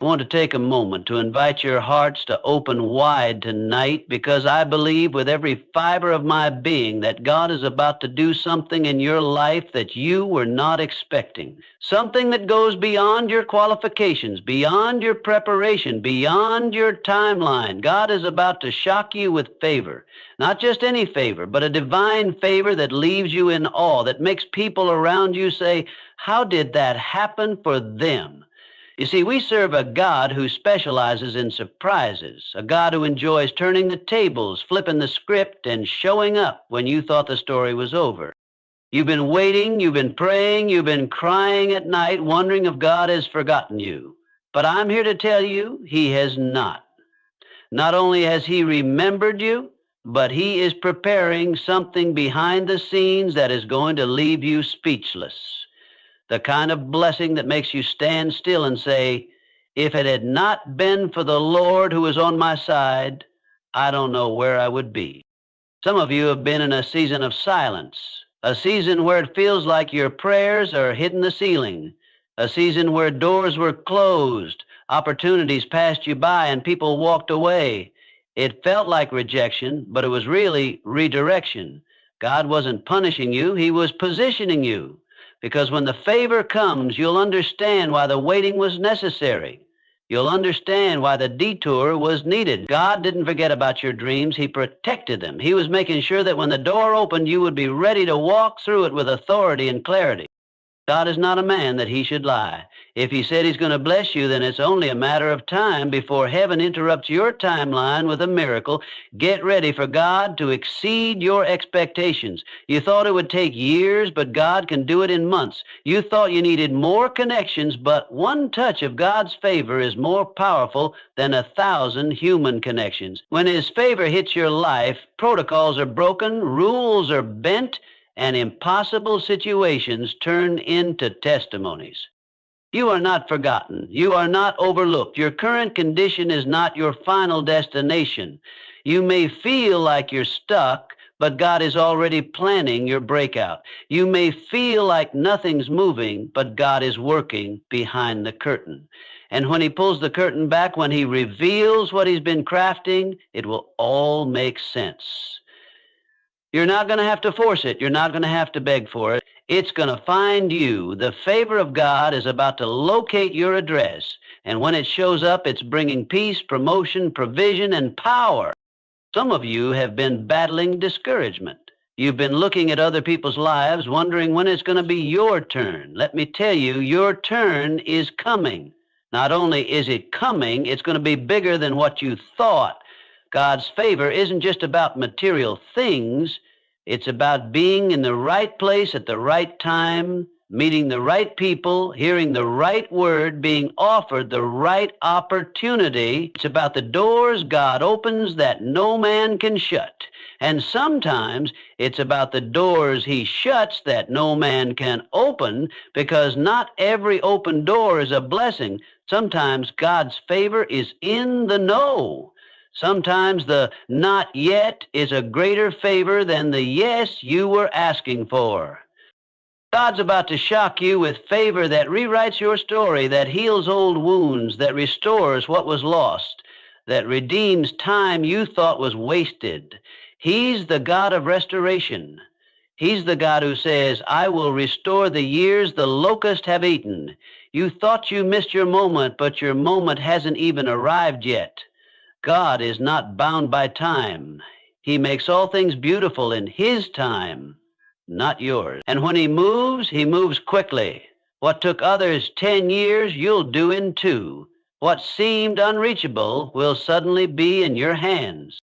I want to take a moment to invite your hearts to open wide tonight because I believe with every fiber of my being that God is about to do something in your life that you were not expecting. Something that goes beyond your qualifications, beyond your preparation, beyond your timeline. God is about to shock you with favor. Not just any favor, but a divine favor that leaves you in awe, that makes people around you say, "How did that happen for them?" You see, we serve a God who specializes in surprises, a God who enjoys turning the tables, flipping the script, and showing up when you thought the story was over. You've been waiting, you've been praying, you've been crying at night, wondering if God has forgotten you. But I'm here to tell you, He has not. Not only has He remembered you, but He is preparing something behind the scenes that is going to leave you speechless. The kind of blessing that makes you stand still and say, if it had not been for the Lord who is on my side, I don't know where I would be. Some of you have been in a season of silence, a season where it feels like your prayers are hitting the ceiling, a season where doors were closed, opportunities passed you by, and people walked away. It felt like rejection, but it was really redirection. God wasn't punishing you, He was positioning you. Because when the favor comes, you'll understand why the waiting was necessary. You'll understand why the detour was needed. God didn't forget about your dreams. He protected them. He was making sure that when the door opened, you would be ready to walk through it with authority and clarity. God is not a man that He should lie. If He said He's going to bless you, then it's only a matter of time before heaven interrupts your timeline with a miracle. Get ready for God to exceed your expectations. You thought it would take years, but God can do it in months. You thought you needed more connections, but one touch of God's favor is more powerful than 1,000 human connections. When His favor hits your life, protocols are broken, rules are bent, and impossible situations turn into testimonies. You are not forgotten. You are not overlooked. Your current condition is not your final destination. You may feel like you're stuck, but God is already planning your breakout. You may feel like nothing's moving, but God is working behind the curtain. And when He pulls the curtain back, when He reveals what He's been crafting, it will all make sense. You're not going to have to force it. You're not going to have to beg for it. It's going to find you. The favor of God is about to locate your address. And when it shows up, it's bringing peace, promotion, provision, and power. Some of you have been battling discouragement. You've been looking at other people's lives, wondering when it's going to be your turn. Let me tell you, your turn is coming. Not only is it coming, it's going to be bigger than what you thought. God's favor isn't just about material things. It's about being in the right place at the right time, meeting the right people, hearing the right word, being offered the right opportunity. It's about the doors God opens that no man can shut. And sometimes it's about the doors He shuts that no man can open, because not every open door is a blessing. Sometimes God's favor is in the no. Sometimes the not yet is a greater favor than the yes you were asking for. God's about to shock you with favor that rewrites your story, that heals old wounds, that restores what was lost, that redeems time you thought was wasted. He's the God of restoration. He's the God who says, I will restore the years the locusts have eaten. You thought you missed your moment, but your moment hasn't even arrived yet. God is not bound by time. He makes all things beautiful in His time, not yours. And when He moves quickly. What took others 10 years, you'll do in 2. What seemed unreachable will suddenly be in your hands.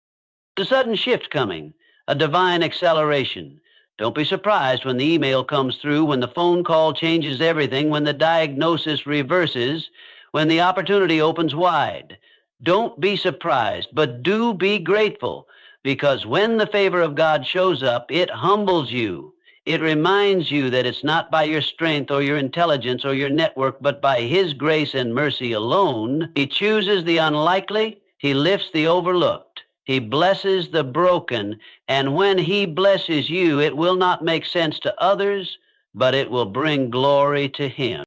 A sudden shift coming, a divine acceleration. Don't be surprised when the email comes through, when the phone call changes everything, when the diagnosis reverses, when the opportunity opens wide. Don't be surprised, but do be grateful, because when the favor of God shows up, it humbles you. It reminds you that it's not by your strength or your intelligence or your network, but by His grace and mercy alone. He chooses the unlikely. He lifts the overlooked. He blesses the broken. And when He blesses you, it will not make sense to others, but it will bring glory to Him.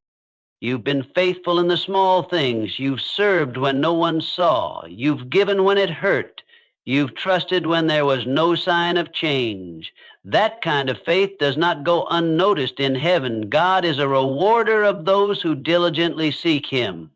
You've been faithful in the small things. You've served when no one saw. You've given when it hurt. You've trusted when there was no sign of change. That kind of faith does not go unnoticed in heaven. God is a rewarder of those who diligently seek him,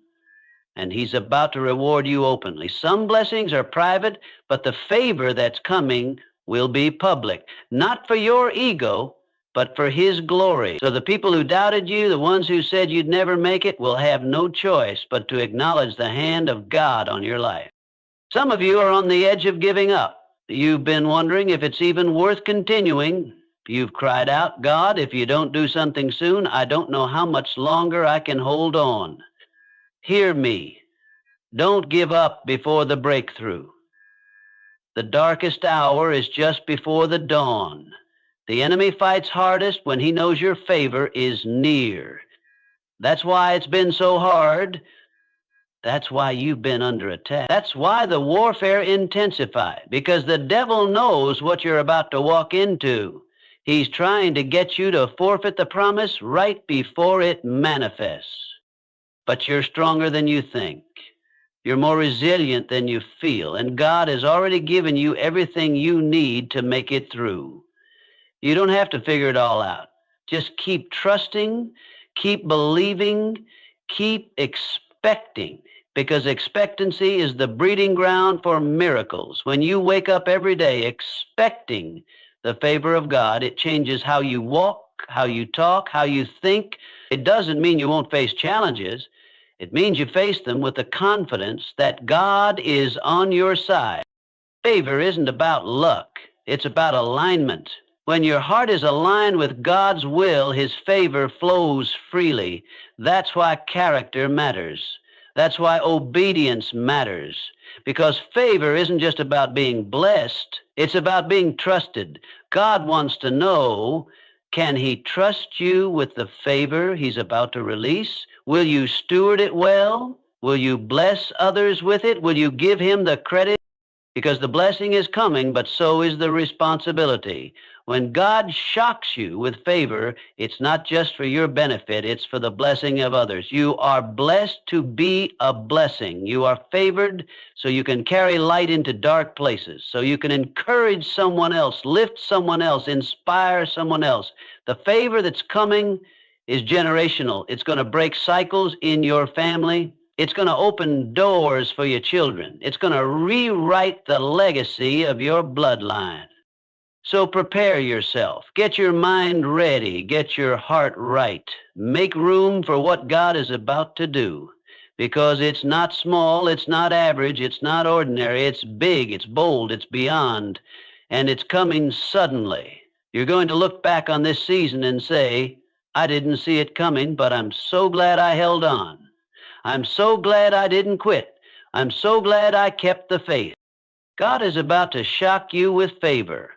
and he's about to reward you openly. Some blessings are private, but the favor that's coming will be public, not for your ego, but for his glory. So the people who doubted you, the ones who said you'd never make it, will have no choice but to acknowledge the hand of God on your life. Some of you are on the edge of giving up. You've been wondering if it's even worth continuing. You've cried out, God, if you don't do something soon, I don't know how much longer I can hold on. Hear me. Don't give up before the breakthrough. The darkest hour is just before the dawn. The enemy fights hardest when he knows your favor is near. That's why it's been so hard. That's why you've been under attack. That's why the warfare intensified, because the devil knows what you're about to walk into. He's trying to get you to forfeit the promise right before it manifests. But you're stronger than you think. You're more resilient than you feel, and God has already given you everything you need to make it through. You don't have to figure it all out. Just keep trusting, keep believing, keep expecting, because expectancy is the breeding ground for miracles. When you wake up every day expecting the favor of God, it changes how you walk, how you talk, how you think. It doesn't mean you won't face challenges. It means you face them with the confidence that God is on your side. Favor isn't about luck. It's about alignment. When your heart is aligned with God's will, his favor flows freely. That's why character matters. That's why obedience matters. Because favor isn't just about being blessed. It's about being trusted. God wants to know, can he trust you with the favor he's about to release? Will you steward it well? Will you bless others with it? Will you give him the credit? Because the blessing is coming, but so is the responsibility. When God shocks you with favor, it's not just for your benefit, it's for the blessing of others. You are blessed to be a blessing. You are favored so you can carry light into dark places, so you can encourage someone else, lift someone else, inspire someone else. The favor that's coming is generational. It's going to break cycles in your family. It's going to open doors for your children. It's going to rewrite the legacy of your bloodline. So prepare yourself. Get your mind ready. Get your heart right. Make room for what God is about to do, because it's not small, it's not average, it's not ordinary, it's big, it's bold, it's beyond, and it's coming suddenly. You're going to look back on this season and say, I didn't see it coming, but I'm so glad I held on. I'm so glad I didn't quit. I'm so glad I kept the faith. God is about to shock you with favor,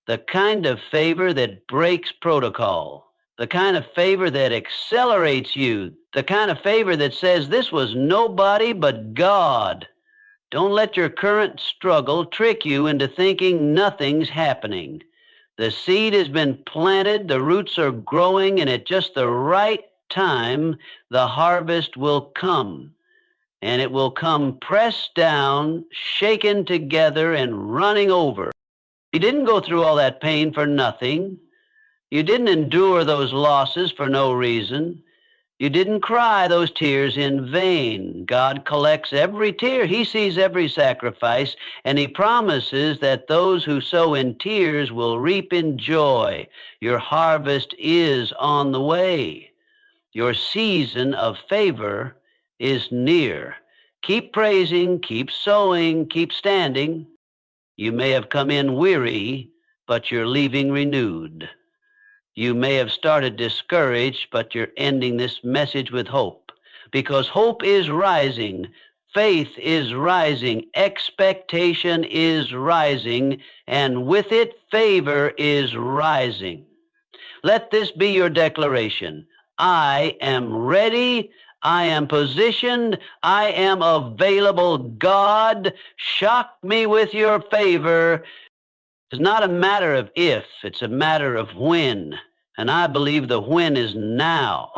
the kind of favor that breaks protocol, the kind of favor that accelerates you, the kind of favor that says this was nobody but God. Don't let your current struggle trick you into thinking nothing's happening. The seed has been planted, the roots are growing, and at just the right time, the harvest will come. And it will come pressed down, shaken together, and running over. You didn't go through all that pain for nothing. You didn't endure those losses for no reason. You didn't cry those tears in vain. God collects every tear. He sees every sacrifice, and he promises that those who sow in tears will reap in joy. Your harvest is on the way. Your season of favor is near. Keep praising, keep sowing, keep standing. You may have come in weary, but you're leaving renewed. You may have started discouraged, but you're ending this message with hope, because hope is rising, faith is rising, expectation is rising, and with it, favor is rising. Let this be your declaration. I am ready. I am positioned. I am available. God, shock me with your favor. It's not a matter of if, it's a matter of when. And I believe the when is now.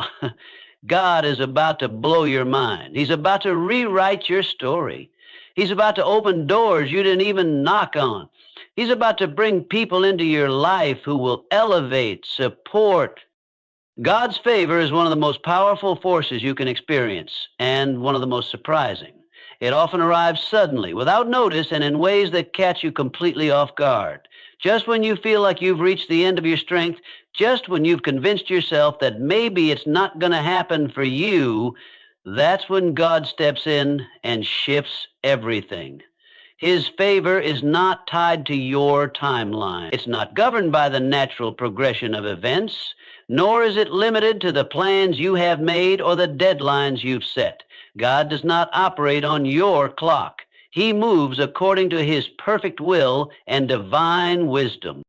God is about to blow your mind. He's about to rewrite your story. He's about to open doors you didn't even knock on. He's about to bring people into your life who will elevate, support. God's favor is one of the most powerful forces you can experience and one of the most surprising. It often arrives suddenly, without notice, and in ways that catch you completely off guard. Just when you feel like you've reached the end of your strength, just when you've convinced yourself that maybe it's not going to happen for you, that's when God steps in and shifts everything. His favor is not tied to your timeline. It's not governed by the natural progression of events, nor is it limited to the plans you have made or the deadlines you've set. God does not operate on your clock. He moves according to his perfect will and divine wisdom.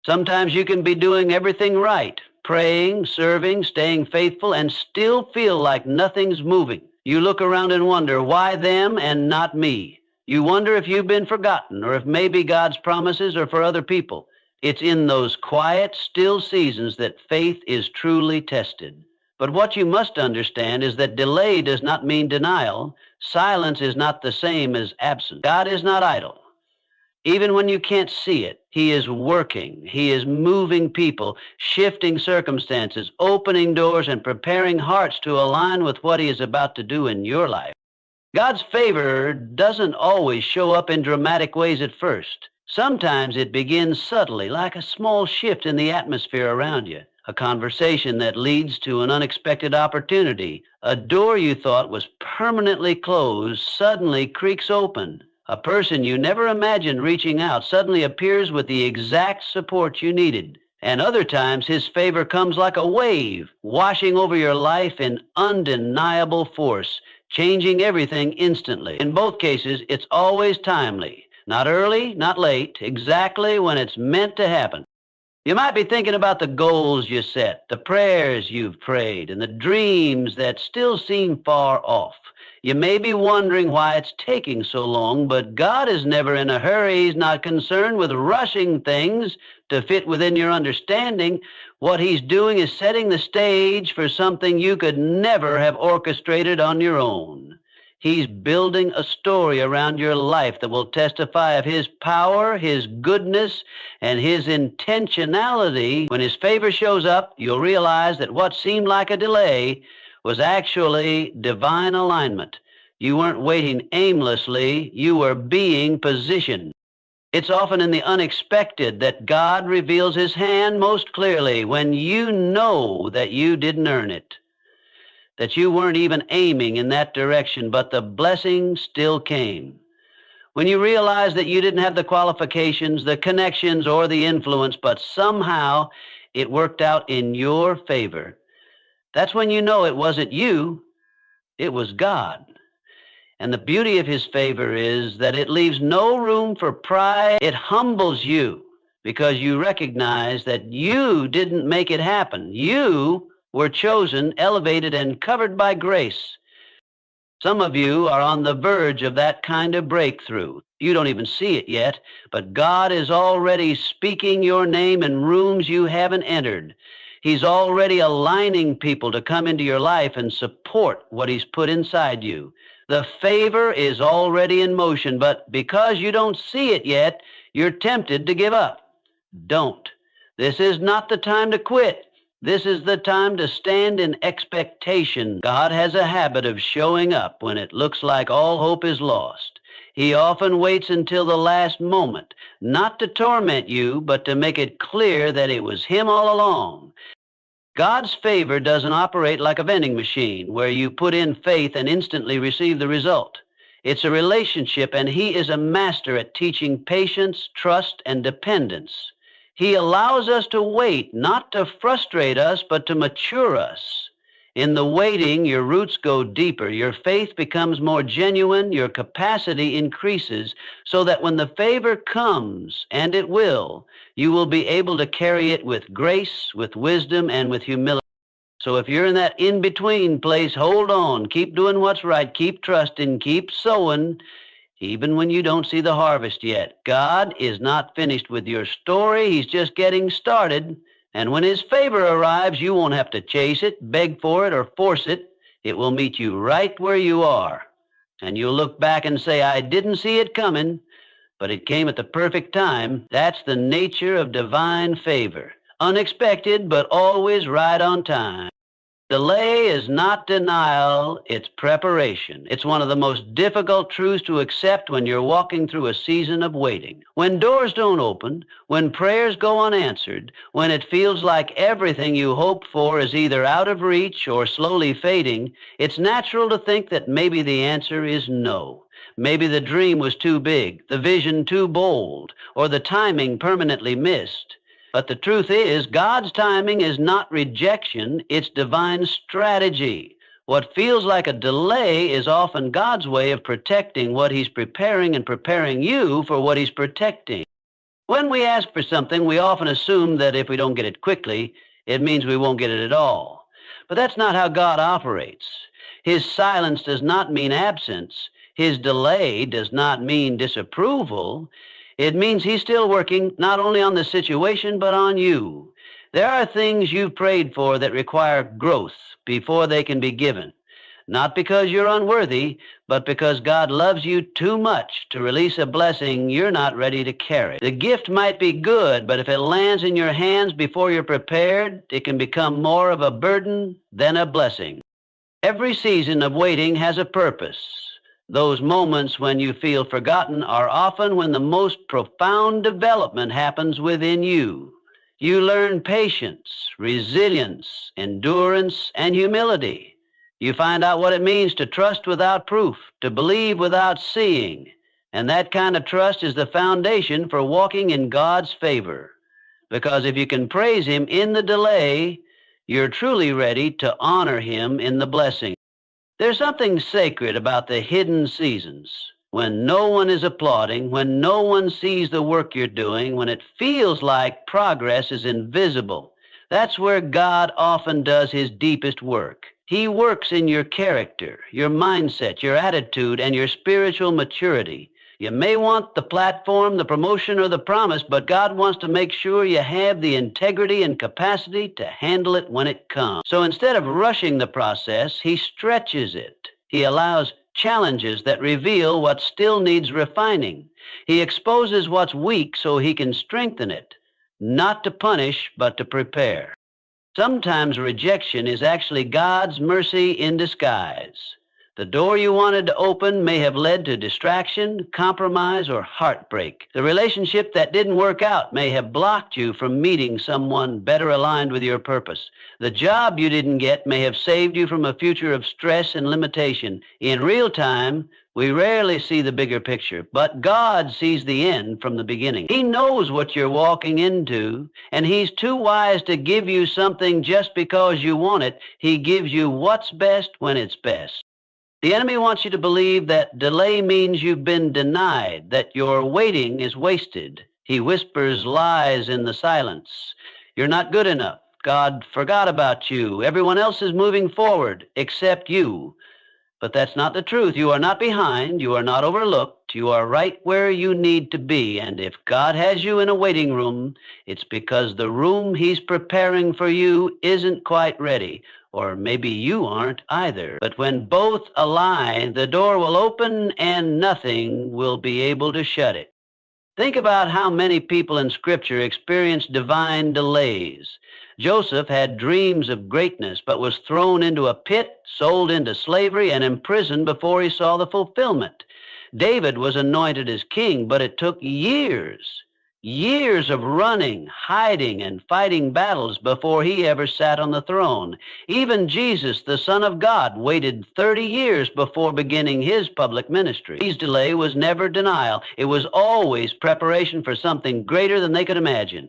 Sometimes you can be doing everything right, praying, serving, staying faithful, and still feel like nothing's moving. You look around and wonder, why them and not me? You wonder if you've been forgotten or if maybe God's promises are for other people. It's in those quiet, still seasons that faith is truly tested. But what you must understand is that delay does not mean denial. Silence is not the same as absence. God is not idle. Even when you can't see it, he is working. He is moving people, shifting circumstances, opening doors, and preparing hearts to align with what he is about to do in your life. God's favor doesn't always show up in dramatic ways at first. Sometimes it begins subtly, like a small shift in the atmosphere around you, a conversation that leads to an unexpected opportunity. A door you thought was permanently closed suddenly creaks open. A person you never imagined reaching out suddenly appears with the exact support you needed. And other times his favor comes like a wave, washing over your life in undeniable force, changing everything instantly. In both cases, it's always timely. Not early, not late, exactly when it's meant to happen. You might be thinking about the goals you set, the prayers you've prayed, and the dreams that still seem far off. You may be wondering why it's taking so long, but God is never in a hurry. He's not concerned with rushing things to fit within your understanding. What he's doing is setting the stage for something you could never have orchestrated on your own. He's building a story around your life that will testify of his power, his goodness, and his intentionality. When his favor shows up, you'll realize that what seemed like a delay was actually divine alignment. You weren't waiting aimlessly, you were being positioned. It's often in the unexpected that God reveals his hand most clearly, when you know that you didn't earn it, that you weren't even aiming in that direction, but the blessing still came. When you realize that you didn't have the qualifications, the connections, or the influence, but somehow it worked out in your favor. That's when you know it wasn't you, it was God. And the beauty of his favor is that it leaves no room for pride. It humbles you because you recognize that you didn't make it happen. You were chosen, elevated, and covered by grace. Some of you are on the verge of that kind of breakthrough. You don't even see it yet, but God is already speaking your name in rooms you haven't entered. He's already aligning people to come into your life and support what he's put inside you. The favor is already in motion, but because you don't see it yet, you're tempted to give up. Don't. This is not the time to quit. This is the time to stand in expectation. God has a habit of showing up when it looks like all hope is lost. He often waits until the last moment, not to torment you, but to make it clear that it was him all along. God's favor doesn't operate like a vending machine where you put in faith and instantly receive the result. It's a relationship, and he is a master at teaching patience, trust, and dependence. He allows us to wait, not to frustrate us, but to mature us. In the waiting, your roots go deeper, your faith becomes more genuine, your capacity increases, so that when the favor comes, and it will, you will be able to carry it with grace, with wisdom, and with humility. So if you're in that in-between place, hold on, keep doing what's right, keep trusting, keep sowing, even when you don't see the harvest yet. God is not finished with your story. He's just getting started. And when his favor arrives, you won't have to chase it, beg for it, or force it. It will meet you right where you are. And you'll look back and say, I didn't see it coming, but it came at the perfect time. That's the nature of divine favor. Unexpected, but always right on time. Delay is not denial, it's preparation. It's one of the most difficult truths to accept when you're walking through a season of waiting. When doors don't open, when prayers go unanswered, when it feels like everything you hoped for is either out of reach or slowly fading, it's natural to think that maybe the answer is no. Maybe the dream was too big, the vision too bold, or the timing permanently missed. But the truth is, God's timing is not rejection, it's divine strategy. What feels like a delay is often God's way of protecting what he's preparing and preparing you for what he's protecting. When we ask for something, we often assume that if we don't get it quickly, it means we won't get it at all. But that's not how God operates. His silence does not mean absence. His delay does not mean disapproval. It means he's still working not only on the situation, but on you. There are things you've prayed for that require growth before they can be given. Not because you're unworthy, but because God loves you too much to release a blessing you're not ready to carry. The gift might be good, but if it lands in your hands before you're prepared, it can become more of a burden than a blessing. Every season of waiting has a purpose. Those moments when you feel forgotten are often when the most profound development happens within you. You learn patience, resilience, endurance, and humility. You find out what it means to trust without proof, to believe without seeing. And that kind of trust is the foundation for walking in God's favor. Because if you can praise him in the delay, you're truly ready to honor him in the blessing. There's something sacred about the hidden seasons, when no one is applauding, when no one sees the work you're doing, when it feels like progress is invisible. That's where God often does his deepest work. He works in your character, your mindset, your attitude, and your spiritual maturity. You may want the platform, the promotion, or the promise, but God wants to make sure you have the integrity and capacity to handle it when it comes. So instead of rushing the process, he stretches it. He allows challenges that reveal what still needs refining. He exposes what's weak so he can strengthen it, not to punish, but to prepare. Sometimes rejection is actually God's mercy in disguise. The door you wanted to open may have led to distraction, compromise, or heartbreak. The relationship that didn't work out may have blocked you from meeting someone better aligned with your purpose. The job you didn't get may have saved you from a future of stress and limitation. In real time, we rarely see the bigger picture, but God sees the end from the beginning. He knows what you're walking into, and he's too wise to give you something just because you want it. He gives you what's best when it's best. The enemy wants you to believe that delay means you've been denied, that your waiting is wasted. He whispers lies in the silence. You're not good enough. God forgot about you. Everyone else is moving forward except you. But that's not the truth. You are not behind. You are not overlooked. You are right where you need to be. And if God has you in a waiting room, it's because the room he's preparing for you isn't quite ready. Or maybe you aren't either. But when both align, the door will open and nothing will be able to shut it. Think about how many people in Scripture experienced divine delays. Joseph had dreams of greatness, but was thrown into a pit, sold into slavery, and imprisoned before he saw the fulfillment. David was anointed as king, but it took years of running, hiding, and fighting battles before he ever sat on the throne. Even Jesus, the Son of God, waited 30 years before beginning his public ministry. His delay was never denial. It was always preparation for something greater than they could imagine.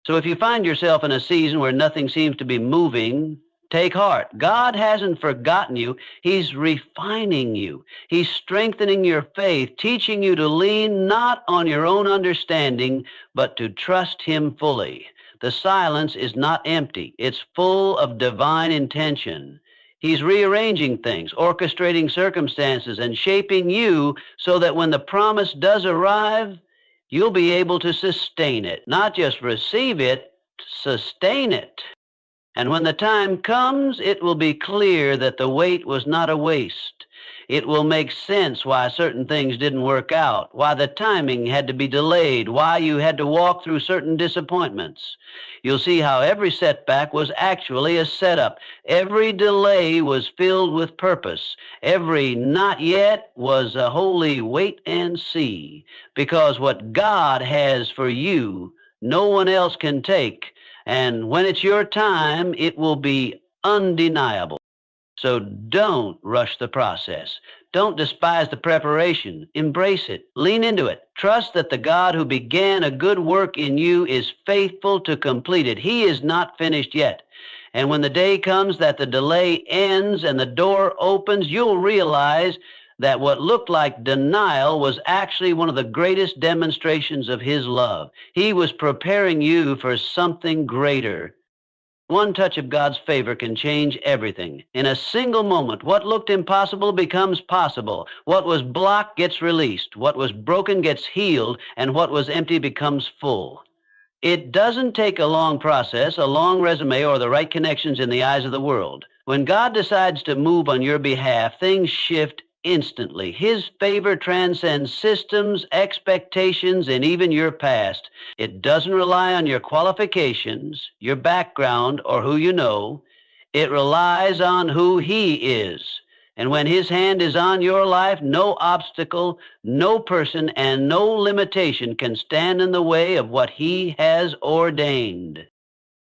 So if you find yourself in a season where nothing seems to be moving, take heart. God hasn't forgotten you. He's refining you. He's strengthening your faith, teaching you to lean not on your own understanding, but to trust him fully. The silence is not empty. It's full of divine intention. He's rearranging things, orchestrating circumstances, and shaping you so that when the promise does arrive, you'll be able to sustain it, not just receive it, sustain it. And when the time comes, it will be clear that the wait was not a waste. It will make sense why certain things didn't work out, why the timing had to be delayed, why you had to walk through certain disappointments. You'll see how every setback was actually a setup. Every delay was filled with purpose. Every not yet was a holy wait and see. Because what God has for you, no one else can take. And when it's your time, it will be undeniable. So don't rush the process. Don't despise the preparation. Embrace it. Lean into it. Trust that the God who began a good work in you is faithful to complete it. He is not finished yet. And when the day comes that the delay ends and the door opens, you'll realize that what looked like denial was actually one of the greatest demonstrations of His love. He was preparing you for something greater. One touch of God's favor can change everything. In a single moment, what looked impossible becomes possible. What was blocked gets released. What was broken gets healed, and what was empty becomes full. It doesn't take a long process, a long resume, or the right connections in the eyes of the world. When God decides to move on your behalf, things shift instantly. His favor transcends systems, expectations, and even your past. It doesn't rely on your qualifications, your background, or who you know. It relies on who He is. And when His hand is on your life, no obstacle, no person, and no limitation can stand in the way of what He has ordained.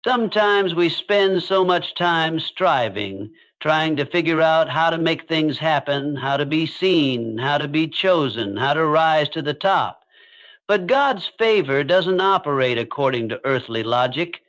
Sometimes we spend so much time striving, trying to figure out how to make things happen, how to be seen, how to be chosen, how to rise to the top. But God's favor doesn't operate according to earthly logic.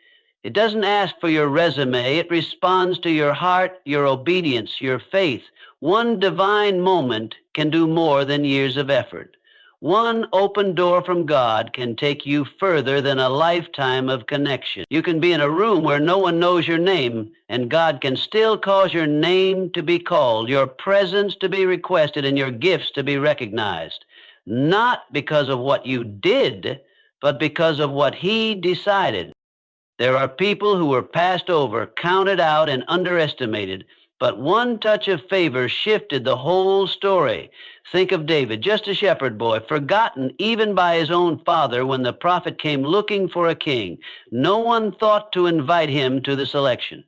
It doesn't ask for your resume. It responds to your heart, your obedience, your faith. One divine moment can do more than years of effort. One open door from God can take you further than a lifetime of connection. You can be in a room where no one knows your name, and God can still cause your name to be called, your presence to be requested, and your gifts to be recognized. Not because of what you did, but because of what He decided. There are people who were passed over, counted out, and underestimated, but one touch of favor shifted the whole story. Think of David, just a shepherd boy, forgotten even by his own father when the prophet came looking for a king. No one thought to invite him to the selection.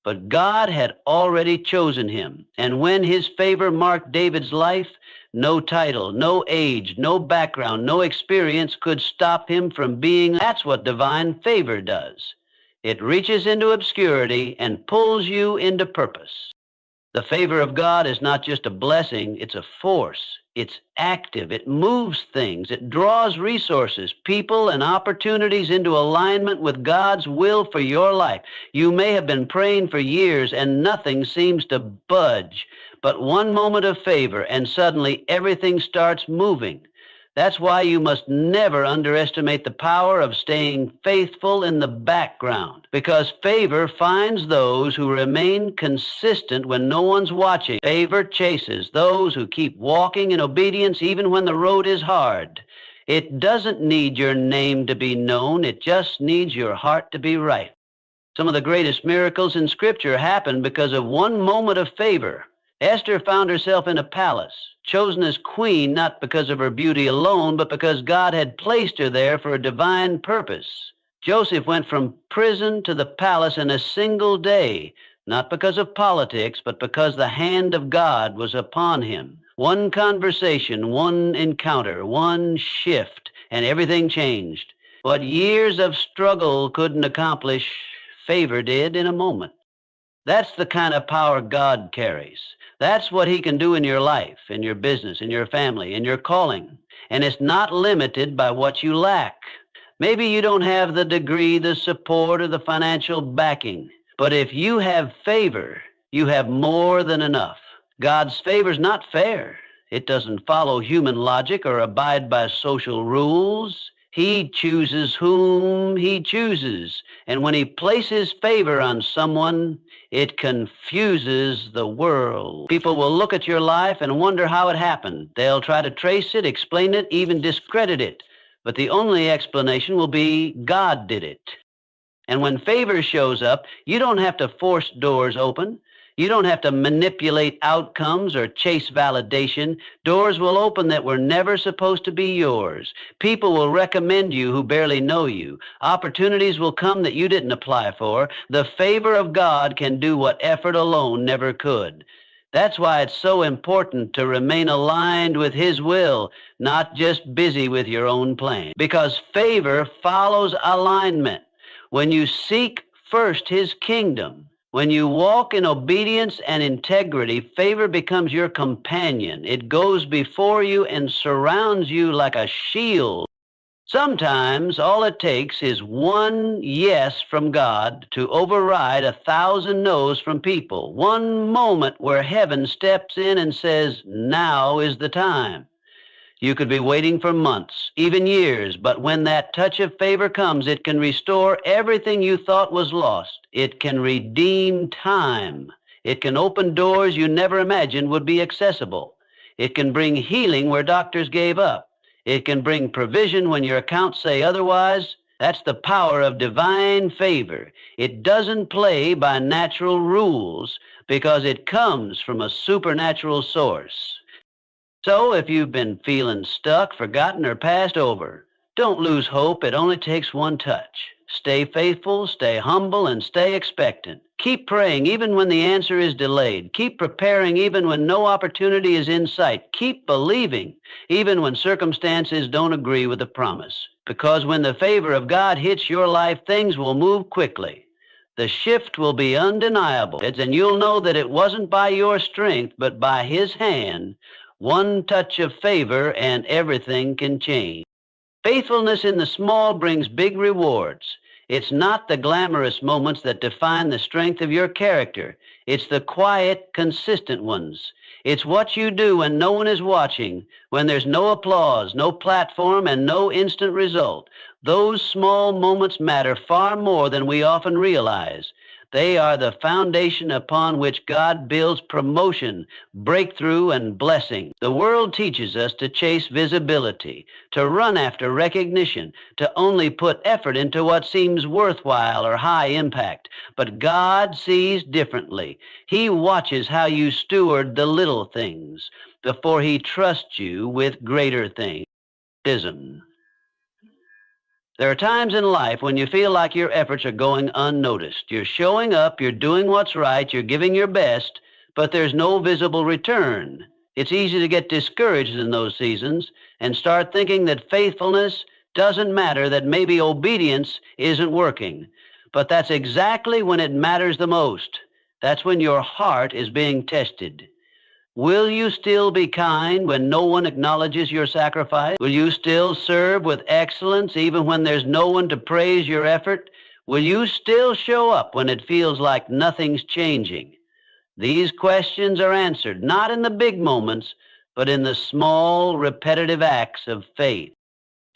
But God had already chosen him. And when His favor marked David's life, no title, no age, no background, no experience could stop him from being. That's what divine favor does. It reaches into obscurity and pulls you into purpose. The favor of God is not just a blessing, it's a force. It's active. It moves things. It draws resources, people, and opportunities into alignment with God's will for your life. You may have been praying for years and nothing seems to budge, but one moment of favor and suddenly everything starts moving. That's why you must never underestimate the power of staying faithful in the background, because favor finds those who remain consistent when no one's watching. Favor chases those who keep walking in obedience even when the road is hard. It doesn't need your name to be known. It just needs your heart to be right. Some of the greatest miracles in Scripture happened because of one moment of favor. Esther found herself in a palace, chosen as queen not because of her beauty alone, but because God had placed her there for a divine purpose. Joseph went from prison to the palace in a single day, not because of politics, but because the hand of God was upon him. One conversation, one encounter, one shift, and everything changed. What years of struggle couldn't accomplish, favor did in a moment. That's the kind of power God carries. That's what He can do in your life, in your business, in your family, in your calling. And it's not limited by what you lack. Maybe you don't have the degree, the support, or the financial backing. But if you have favor, you have more than enough. God's favor is not fair. It doesn't follow human logic or abide by social rules. He chooses whom He chooses. And when He places favor on someone, it confuses the world. People will look at your life and wonder how it happened. They'll try to trace it, explain it, even discredit it. But the only explanation will be God did it. And when favor shows up, you don't have to force doors open. You don't have to manipulate outcomes or chase validation. Doors will open that were never supposed to be yours. People will recommend you who barely know you. Opportunities will come that you didn't apply for. The favor of God can do what effort alone never could. That's why it's so important to remain aligned with His will, not just busy with your own plan. Because favor follows alignment. When you seek first His kingdom, when you walk in obedience and integrity, favor becomes your companion. It goes before you and surrounds you like a shield. Sometimes all it takes is one yes from God to override 1,000 no's from people. One moment where heaven steps in and says, now is the time. You could be waiting for months, even years, but when that touch of favor comes, it can restore everything you thought was lost. It can redeem time. It can open doors you never imagined would be accessible. It can bring healing where doctors gave up. It can bring provision when your accounts say otherwise. That's the power of divine favor. It doesn't play by natural rules because it comes from a supernatural source. So if you've been feeling stuck, forgotten, or passed over, don't lose hope. It only takes one touch. Stay faithful, stay humble, and stay expectant. Keep praying even when the answer is delayed. Keep preparing even when no opportunity is in sight. Keep believing even when circumstances don't agree with the promise. Because when the favor of God hits your life, things will move quickly. The shift will be undeniable, and you'll know that it wasn't by your strength, but by His hand. One touch of favor and everything can change. Faithfulness in the small brings big rewards. It's not the glamorous moments that define the strength of your character. It's the quiet, consistent ones. It's what you do when no one is watching, when there's no applause, no platform, and no instant result. Those small moments matter far more than we often realize. They are the foundation upon which God builds promotion, breakthrough, and blessing. The world teaches us to chase visibility, to run after recognition, to only put effort into what seems worthwhile or high impact. But God sees differently. He watches how you steward the little things before He trusts you with greater things. There are times in life when you feel like your efforts are going unnoticed. You're showing up, you're doing what's right, you're giving your best, but there's no visible return. It's easy to get discouraged in those seasons and start thinking that faithfulness doesn't matter, that maybe obedience isn't working. But that's exactly when it matters the most. That's when your heart is being tested. Will you still be kind when no one acknowledges your sacrifice? Will you still serve with excellence even when there's no one to praise your effort? Will you still show up when it feels like nothing's changing? These questions are answered not in the big moments, but in the small, repetitive acts of faith.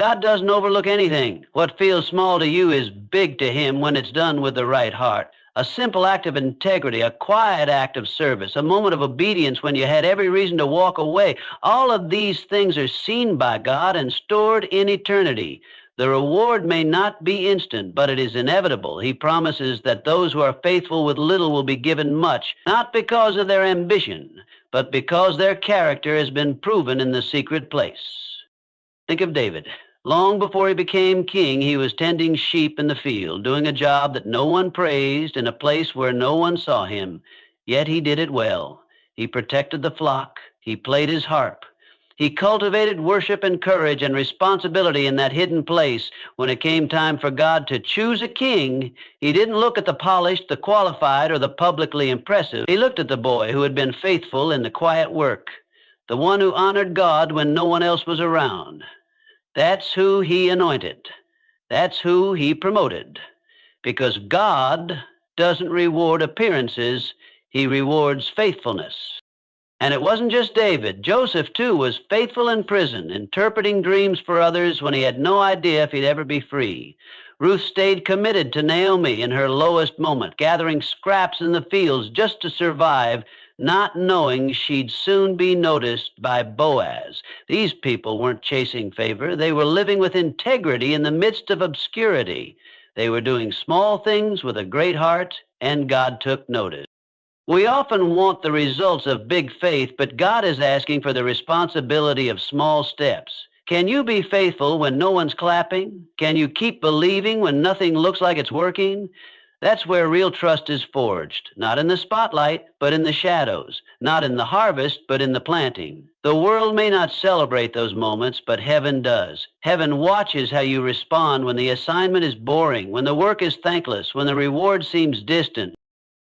God doesn't overlook anything. What feels small to you is big to Him when it's done with the right heart. A simple act of integrity, a quiet act of service, a moment of obedience when you had every reason to walk away. All of these things are seen by God and stored in eternity. The reward may not be instant, but it is inevitable. He promises that those who are faithful with little will be given much, not because of their ambition, but because their character has been proven in the secret place. Think of David. Long before he became king, he was tending sheep in the field, doing a job that no one praised in a place where no one saw him. Yet he did it well. He protected the flock. He played his harp. He cultivated worship and courage and responsibility in that hidden place. When it came time for God to choose a king, He didn't look at the polished, the qualified, or the publicly impressive. He looked at the boy who had been faithful in the quiet work, the one who honored God when no one else was around. That's who He anointed. That's who He promoted. Because God doesn't reward appearances, He rewards faithfulness. And it wasn't just David. Joseph, too, was faithful in prison, interpreting dreams for others when he had no idea if he'd ever be free. Ruth stayed committed to Naomi in her lowest moment, gathering scraps in the fields just to survive, not knowing she'd soon be noticed by Boaz. These people weren't chasing favor. They were living with integrity in the midst of obscurity. They were doing small things with a great heart, and God took notice. We often want the results of big faith, but God is asking for the responsibility of small steps. Can you be faithful when no one's clapping? Can you keep believing when nothing looks like it's working? That's where real trust is forged, not in the spotlight, but in the shadows, not in the harvest, but in the planting. The world may not celebrate those moments, but heaven does. Heaven watches how you respond when the assignment is boring, when the work is thankless, when the reward seems distant.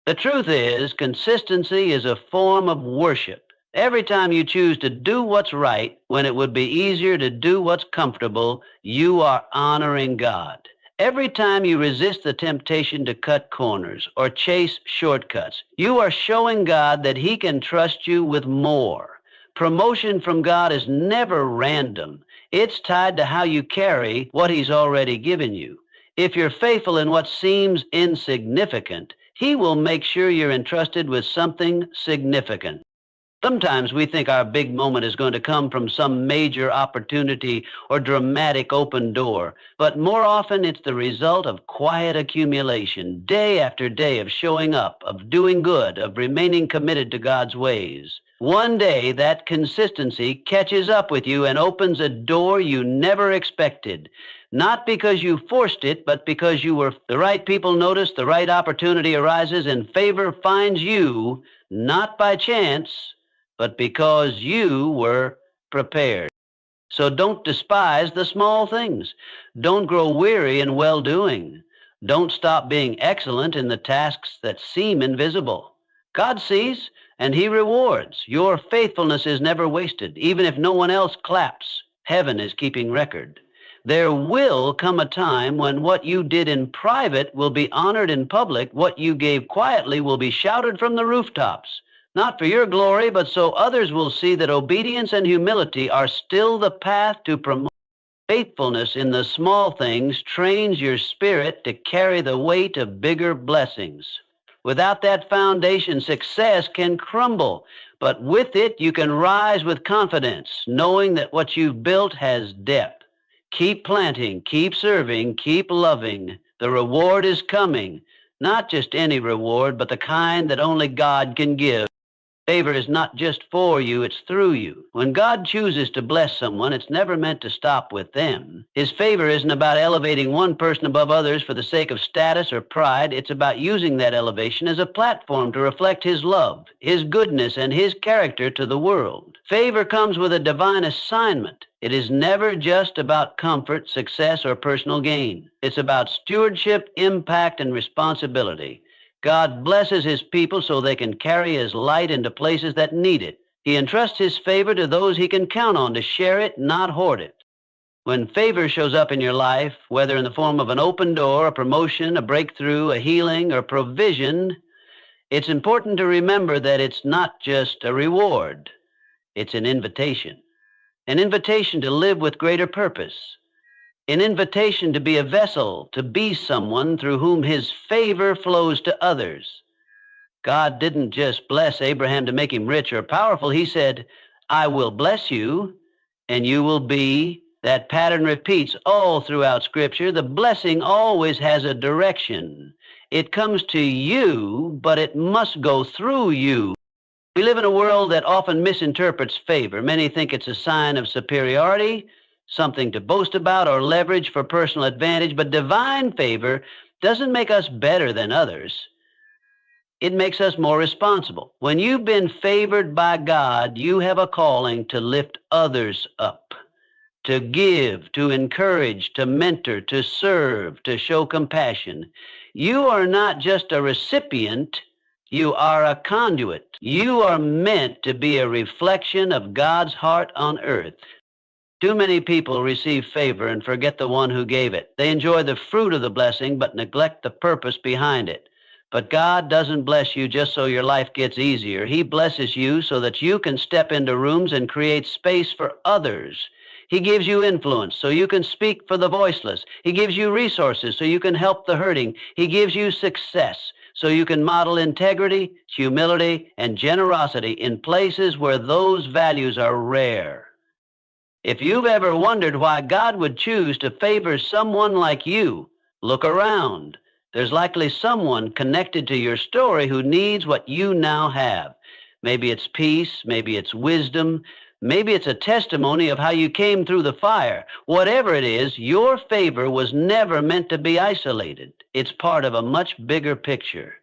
The truth is, consistency is a form of worship. Every time you choose to do what's right when it would be easier to do what's comfortable, you are honoring God. Every time you resist the temptation to cut corners or chase shortcuts, you are showing God that He can trust you with more. Promotion from God is never random. It's tied to how you carry what He's already given you. If you're faithful in what seems insignificant, He will make sure you're entrusted with something significant. Sometimes we think our big moment is going to come from some major opportunity or dramatic open door, but more often it's the result of quiet accumulation, day after day of showing up, of doing good, of remaining committed to God's ways. One day that consistency catches up with you and opens a door you never expected. Not because you forced it, but because the right people notice, the right opportunity arises, and favor finds you, not by chance, but because you were prepared. So don't despise the small things. Don't grow weary in well-doing. Don't stop being excellent in the tasks that seem invisible. God sees, and He rewards. Your faithfulness is never wasted. Even if no one else claps, heaven is keeping record. There will come a time when what you did in private will be honored in public. What you gave quietly will be shouted from the rooftops. Not for your glory, but so others will see that obedience and humility are still the path to promote. Faithfulness in the small things trains your spirit to carry the weight of bigger blessings. Without that foundation, success can crumble, but with it, you can rise with confidence, knowing that what you've built has depth. Keep planting, keep serving, keep loving. The reward is coming. Not just any reward, but the kind that only God can give. Favor is not just for you, it's through you. When God chooses to bless someone, it's never meant to stop with them. His favor isn't about elevating one person above others for the sake of status or pride. It's about using that elevation as a platform to reflect His love, His goodness, and His character to the world. Favor comes with a divine assignment. It is never just about comfort, success, or personal gain. It's about stewardship, impact, and responsibility. God blesses His people so they can carry His light into places that need it. He entrusts His favor to those He can count on to share it, not hoard it. When favor shows up in your life, whether in the form of an open door, a promotion, a breakthrough, a healing, or provision, it's important to remember that it's not just a reward. It's an invitation to live with greater purpose. An invitation to be a vessel, to be someone through whom His favor flows to others. God didn't just bless Abraham to make him rich or powerful. He said, I will bless you, and you will be. That pattern repeats all throughout Scripture. The blessing always has a direction. It comes to you, but it must go through you. We live in a world that often misinterprets favor. Many think it's a sign of superiority, something to boast about or leverage for personal advantage, but divine favor doesn't make us better than others. It makes us more responsible. When you've been favored by God, you have a calling to lift others up, to give, to encourage, to mentor, to serve, to show compassion. You are not just a recipient, you are a conduit. You are meant to be a reflection of God's heart on earth. Too many people receive favor and forget the one who gave it. They enjoy the fruit of the blessing, but neglect the purpose behind it. But God doesn't bless you just so your life gets easier. He blesses you so that you can step into rooms and create space for others. He gives you influence so you can speak for the voiceless. He gives you resources so you can help the hurting. He gives you success so you can model integrity, humility, and generosity in places where those values are rare. If you've ever wondered why God would choose to favor someone like you, Look around. There's likely someone connected to your story who needs what you now have. Maybe it's peace, maybe it's wisdom, maybe it's a testimony of how you came through the fire. Whatever it is, your favor was never meant to be isolated. It's part of a much bigger picture.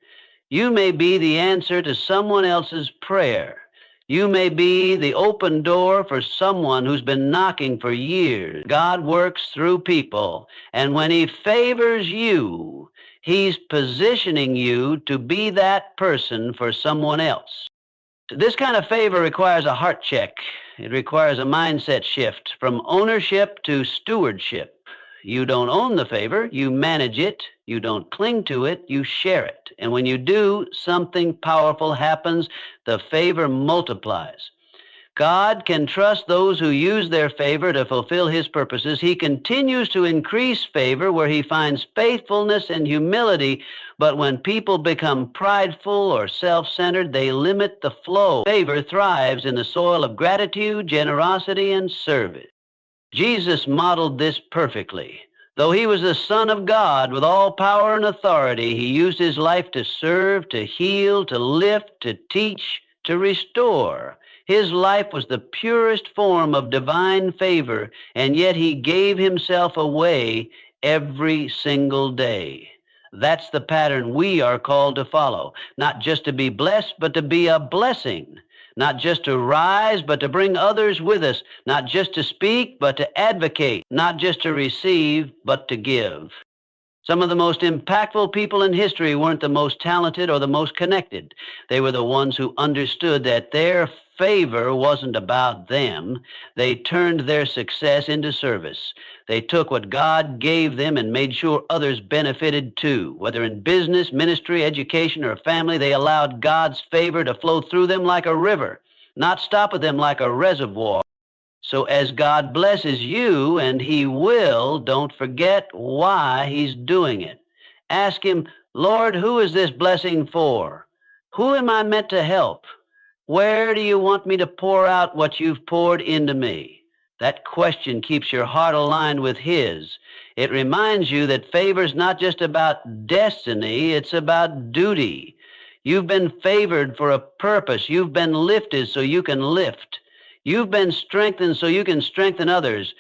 You may be the answer to someone else's prayer. You may be the open door for someone who's been knocking for years. God works through people, and when He favors you, He's positioning you to be that person for someone else. This kind of favor requires a heart check. It requires a mindset shift from ownership to stewardship. You don't own the favor, you manage it. You don't cling to it, you share it. And when you do, something powerful happens. The favor multiplies. God can trust those who use their favor to fulfill His purposes. He continues to increase favor where He finds faithfulness and humility. But when people become prideful or self-centered, they limit the flow. Favor thrives in the soil of gratitude, generosity, and service. Jesus modeled this perfectly. Though He was the Son of God with all power and authority, He used His life to serve, to heal, to lift, to teach, to restore. His life was the purest form of divine favor, and yet He gave Himself away every single day. That's the pattern we are called to follow, not just to be blessed, but to be a blessing. Not just to rise, but to bring others with us. Not just to speak, but to advocate. Not just to receive, but to give. Some of the most impactful people in history weren't the most talented or the most connected. They were the ones who understood that their favor wasn't about them. They turned their success into service. They took what God gave them and made sure others benefited too. Whether in business, ministry, education, or family, they allowed God's favor to flow through them like a river, not stop at them like a reservoir. So as God blesses you, and He will, don't forget why He's doing it. Ask Him, Lord, who is this blessing for? Who am I meant to help? Where do you want me to pour out what you've poured into me? That question keeps your heart aligned with His. It reminds you that favor's not just about destiny, it's about duty. You've been favored for a purpose. You've been lifted so you can lift. You've been strengthened so you can strengthen others.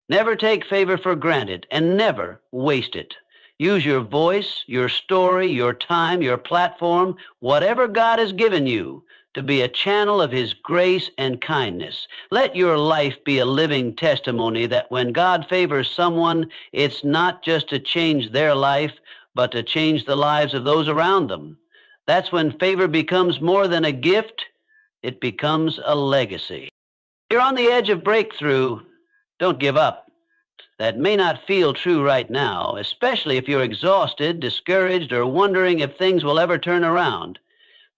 Never take favor for granted and never waste it. Use your voice, your story, your time, your platform, whatever God has given you, to be a channel of His grace and kindness. Let your life be a living testimony that when God favors someone, it's not just to change their life, but to change the lives of those around them. That's when favor becomes more than a gift, it becomes a legacy. You're on the edge of breakthrough. Don't give up. That may not feel true right now, especially if you're exhausted, discouraged, or wondering if things will ever turn around.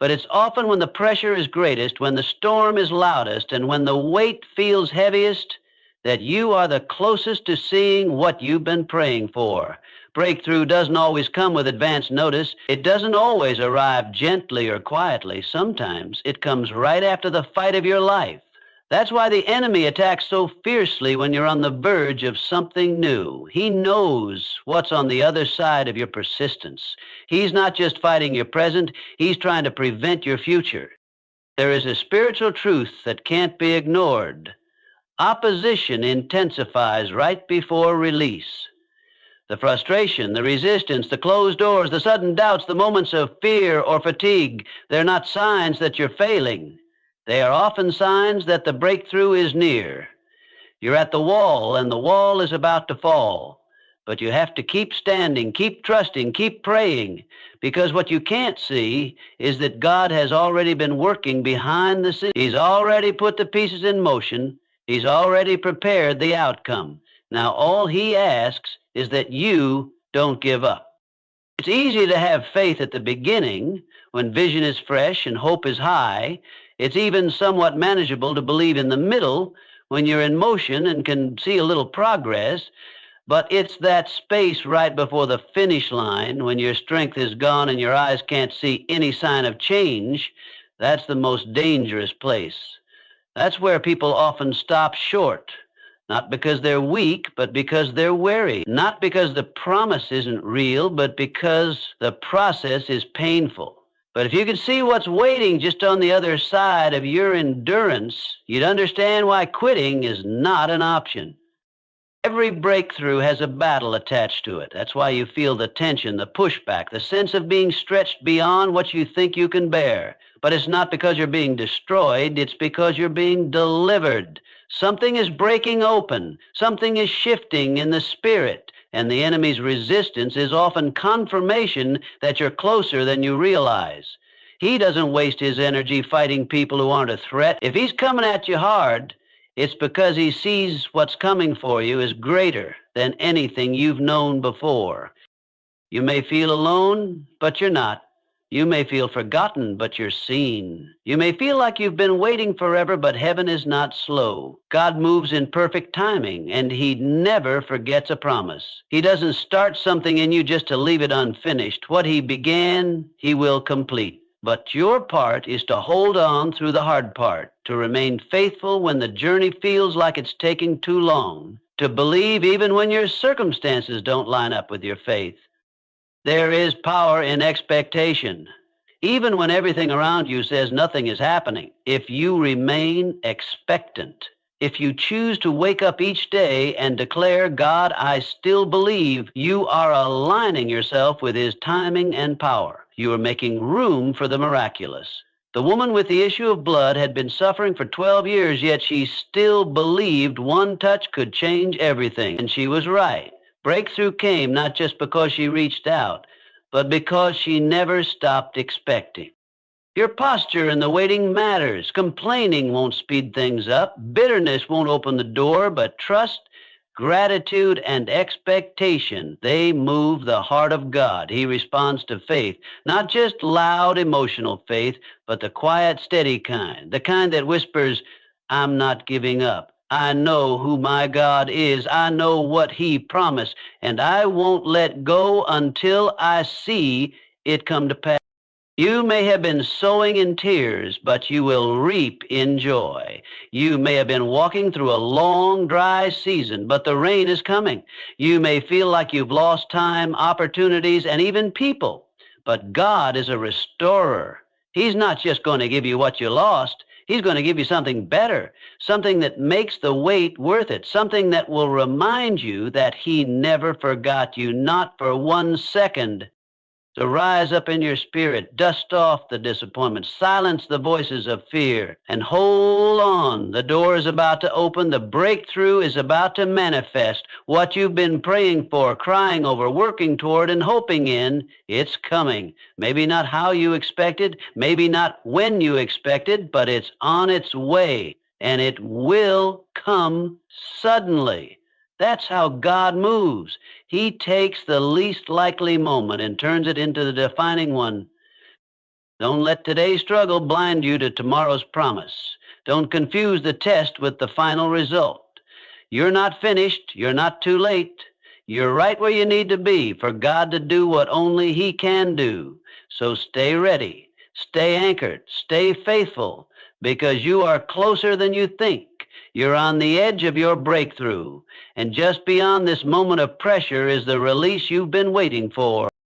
But it's often when the pressure is greatest, when the storm is loudest, and when the weight feels heaviest, that you are the closest to seeing what you've been praying for. Breakthrough doesn't always come with advance notice. It doesn't always arrive gently or quietly. Sometimes it comes right after the fight of your life. That's why the enemy attacks so fiercely when you're on the verge of something new. He knows what's on the other side of your persistence. He's not just fighting your present, he's trying to prevent your future. There is a spiritual truth that can't be ignored. Opposition intensifies right before release. The frustration, the resistance, the closed doors, the sudden doubts, the moments of fear or fatigue, they're not signs that you're failing. They are often signs that the breakthrough is near. You're at the wall, and the wall is about to fall. But you have to keep standing, keep trusting, keep praying, because what you can't see is that God has already been working behind the scenes. He's already put the pieces in motion. He's already prepared the outcome. Now, all He asks is that you don't give up. It's easy to have faith at the beginning when vision is fresh and hope is high. It's even somewhat manageable to believe in the middle when you're in motion and can see a little progress. But it's that space right before the finish line when your strength is gone and your eyes can't see any sign of change. That's the most dangerous place. That's where people often stop short. Not because they're weak, but because they're weary. Not because the promise isn't real, but because the process is painful. But if you could see what's waiting just on the other side of your endurance, you'd understand why quitting is not an option. Every breakthrough has a battle attached to it. That's why you feel the tension, the pushback, the sense of being stretched beyond what you think you can bear. But it's not because you're being destroyed, it's because you're being delivered. Something is breaking open, something is shifting in the spirit, and the enemy's resistance is often confirmation that you're closer than you realize. He doesn't waste his energy fighting people who aren't a threat. If he's coming at you hard, it's because he sees what's coming for you is greater than anything you've known before. You may feel alone, but you're not. You may feel forgotten, but you're seen. You may feel like you've been waiting forever, but heaven is not slow. God moves in perfect timing, and he never forgets a promise. He doesn't start something in you just to leave it unfinished. What he began, he will complete. But your part is to hold on through the hard part, to remain faithful when the journey feels like it's taking too long, to believe even when your circumstances don't line up with your faith. There is power in expectation. Even when everything around you says nothing is happening, if you remain expectant, if you choose to wake up each day and declare, God, I still believe, you are aligning yourself with his timing and power. You are making room for the miraculous. The woman with the issue of blood had been suffering for 12 years, yet she still believed one touch could change everything. And she was right. Breakthrough came not just because she reached out, but because she never stopped expecting. Your posture in the waiting matters. Complaining won't speed things up. Bitterness won't open the door, but trust, gratitude, and expectation, they move the heart of God. He responds to faith, not just loud emotional faith, but the quiet, steady kind, the kind that whispers, I'm not giving up. I know who my God is. I know what he promised, and I won't let go until I see it come to pass. You may have been sowing in tears, but you will reap in joy. You may have been walking through a long, dry season, but the rain is coming. You may feel like you've lost time, opportunities, and even people, but God is a restorer. He's not just going to give you what you lost. He's going to give you something better, something that makes the wait worth it, something that will remind you that he never forgot you, not for 1 second. To rise up in your spirit, dust off the disappointment, silence the voices of fear, and hold on. The door is about to open. The breakthrough is about to manifest. What you've been praying for, crying over, working toward, and hoping in, it's coming. Maybe not how you expected, maybe not when you expected, but it's on its way, and it will come suddenly. That's how God moves. He takes the least likely moment and turns it into the defining one. Don't let today's struggle blind you to tomorrow's promise. Don't confuse the test with the final result. You're not finished. You're not too late. You're right where you need to be for God to do what only he can do. So stay ready. Stay anchored. Stay faithful, because you are closer than you think. You're on the edge of your breakthrough, and just beyond this moment of pressure is the release you've been waiting for.